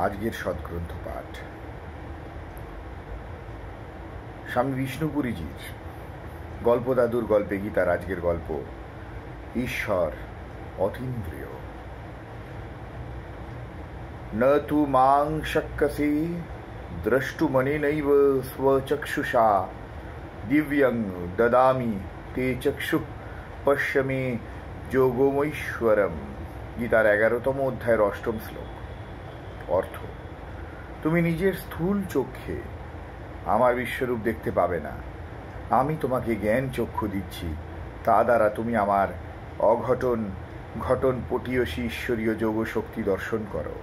আজকের সদ্গ্রন্থ পাঠ স্বামী বিষ্ণুপুরীজির গল্পদাদুর গল্পে গীতার আজকের গল্প ঈশ্বর অতীন্দ্রিয়। ন তু মাং শক্যসি দ্রষ্টুমনেনৈব স্বচক্ষুষা দিব্যং দদামি তে চক্ষু পশ্য মে যোগমৈশ্বরম। গীতার 11তম অধ্যায়ের 8ম শ্লোক। অর্থ: তুমি নিজের স্থূল চক্ষে আমার বিশ্বরূপ দেখতে পাবে না, আমি তোমাকে জ্ঞান চক্ষু দিচ্ছি, তা দ্বারা তুমি আমার অঘটন ঘটন পটীয়সী ঈশ্বরীয় যোগ শক্তি দর্শন করো।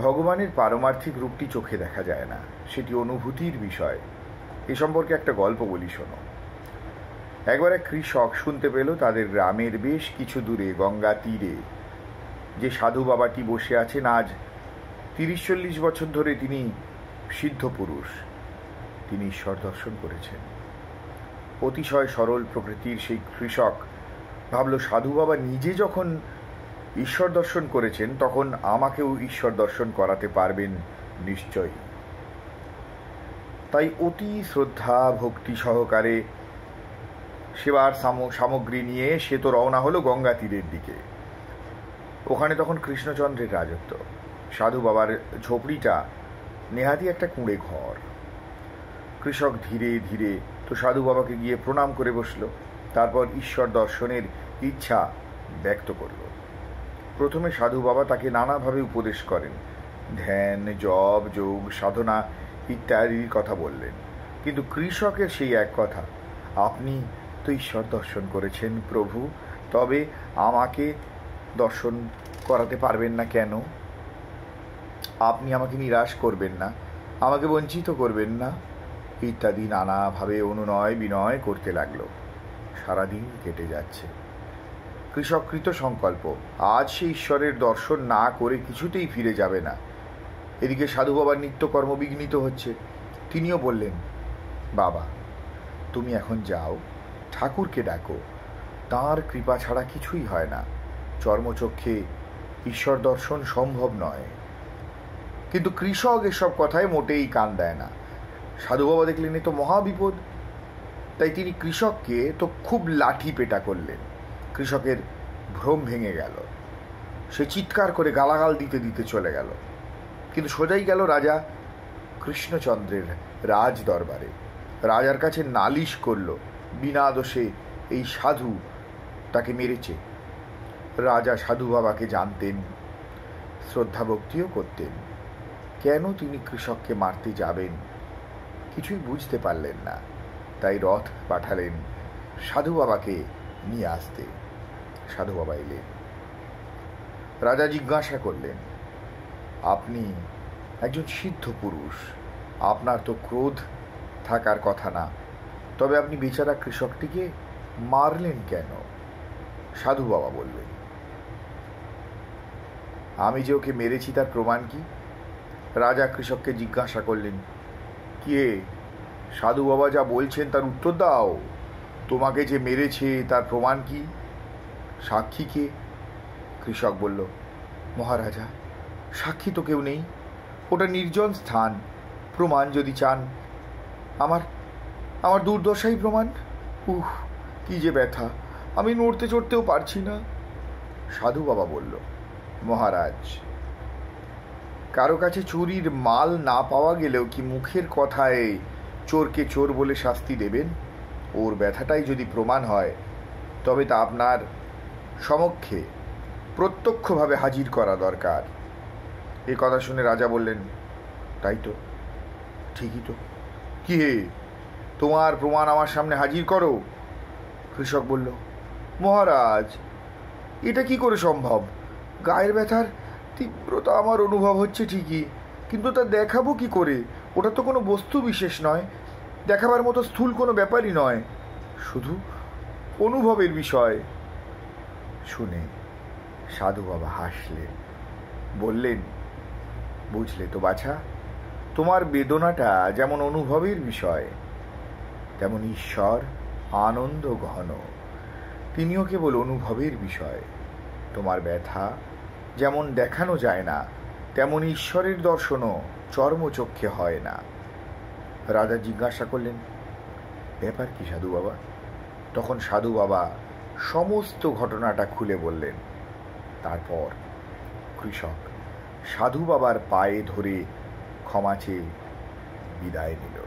ভগবানের পারমার্থিক রূপটি চোখে দেখা যায় না, সেটি অনুভূতির বিষয়। এ সম্পর্কে একটা গল্প বলি, শোনো। একবার এক কৃষক শুনতে পেল তাদের গ্রামের বেশ কিছু দূরে গঙ্গা তীরে যে সাধু বাবাটি বসে আছেন, আজ 30-40 বছর ধরে তিনি সিদ্ধ পুরুষ, তিনি ঈশ্বর দর্শন করেছেন। অতিশয় সরল প্রকৃতির সেই কৃষক ভাবল, সাধু বাবা নিজে যখন ঈশ্বর দর্শন করেছেন, তখন আমাকেও ঈশ্বর দর্শন করাতে পারবেন নিশ্চয়ই। তাই অতি শ্রদ্ধা ভক্তি সহকারে সেবার সামগ্রী নিয়ে সে তো রওনা হলো গঙ্গা তীরের দিকে। ওখানে তখন কৃষ্ণচন্দ্রের রাজত্ব। সাধু বাবার ঝোপড়িটা নেহাতি একটা কুঁড়ে ঘর। কৃষক ধীরে ধীরে তো সাধু বাবাকে গিয়ে প্রণাম করে বসল, তারপর ঈশ্বর দর্শনের ইচ্ছা ব্যক্ত করল। প্রথমে সাধু বাবা তাকে নানাভাবে উপদেশ করেন, ধ্যান, জপ, যোগ, সাধনা ইত্যাদির কথা বললেন। কিন্তু কৃষকের সেই এক কথা, আপনি তো ঈশ্বর দর্শন করেছেন প্রভু, তবে আমাকে দর্শন করাতে পারবেন না কেন? আপনি আমাকে নিরাশ করবেন না, আমাকে বঞ্চিত করবেন না, ইত্যাদি নানাভাবে অনুনয় বিনয় করতে লাগলো। সারাদিন কেটে যাচ্ছে। কৃষক কৃত সংকল্প, আজ সে ঈশ্বরের দর্শন না করে কিছুতেই ফিরে যাবে না। এদিকে সাধু বাবার নিত্যকর্ম বিঘ্নিত হচ্ছে। তিনিও বললেন, বাবা তুমি এখন যাও, ঠাকুরকে ডাকো, তাঁর কৃপা ছাড়া কিছুই হয় না, চর্মচক্ষে ঈশ্বর দর্শন সম্ভব নয়। কিন্তু কৃষক এসব কথায় মোটেই কান দেয় না। সাধু বাবা দেখলেন এ তো মহাবিপদ, তাই তিনি কৃষককে তো খুব লাঠি পেটা করলেন। কৃষকের ভ্রম ভেঙে গেল, সে চিৎকার করে গালাগাল দিতে দিতে চলে গেল। কিন্তু সোজাই গেল রাজা কৃষ্ণচন্দ্রের রাজ দরবারে। রাজার কাছে নালিশ করল, বিনা দোষে এই সাধু তাকে মেরেছে। রাজা সাধু বাবাকে জানতেন, শ্রদ্ধা ভক্তিও করতেন। কেন তিনি কৃষককে মারতে যাবেন কিছুই বুঝতে পারলেন না। তাই রথ পাঠালেন সাধু বাবাকে নিয়ে আসতে। সাধু বাবা এলেন। রাজা জিজ্ঞাসা করলেন, আপনি একজন সিদ্ধ পুরুষ, আপনার তো ক্রোধ থাকার কথা না, তবে আপনি বেচারা কৃষকটিকে মারলেন কেন? সাধু বাবা বললেন, আমি যে ওকে মেরেছি তার প্রমাণ কি? রাজা কৃষককে জিজ্ঞাসা করলেন, কি হে, সাধু বাবা যা বলছেন তার উত্তর দাও। তোমাকে যে মেরেছে তার প্রমাণ কি? সাক্ষী কে? কৃষক বলল, মহারাজা সাক্ষী তো কেউ নেই, ওটা নির্জন স্থান। প্রমাণ যদি চান, আমার দুর্দশাই প্রমাণ। কি যে ব্যথা, আমি নড়তে চড়তেও পারছি না। সাধু বাবা বলল, মহারাজ কারো কাছে চুরির মাল না পাওয়া গেলেও কি মুখের কথায় চোরকে চোর বলে শাস্তি দেবেন? ওর ব্যথাটাই যদি প্রমাণ হয়, তবে তা আপনার সমক্ষে প্রত্যক্ষভাবে হাজির করা দরকার। এ কথা শুনে রাজা বললেন, তাই তো, ঠিকই তো। কি হে, তোমার প্রমাণ আমার সামনে হাজির করো। কৃষক বলল, মহারাজ এটা কি করে সম্ভব? গায়ের ব্যথার তীব্রতা আমার অনুভব হচ্ছে ঠিকই, কিন্তু তা দেখাবো কি করে? ওটা তো কোনো বস্তু বিশেষ নয়, দেখাবার মতো স্থূল কোনো ব্যাপারই নয়, শুধু অনুভবের বিষয়। শুনে সাধু বাবা হাসলেন, বললেন, বুঝলে তো বাছা, তোমার বেদনাটা যেমন অনুভবের বিষয়, তেমন ঈশ্বর আনন্দ ঘন, তিনিও কেবল অনুভবের বিষয়। তোমার ব্যথা যেমন দেখানো যায় না, তেমন ঈশ্বরের দর্শনও চর্মচক্ষে হয় না। রাজা জিজ্ঞাসা করলেন, ব্যাপার কি সাধু বাবা? তখন সাধু বাবা সমস্ত ঘটনাটা খুলে বললেন। তারপর কৃষক সাধু বাবার পায়ে ধরে ক্ষমা চেয়ে বিদায় নিল।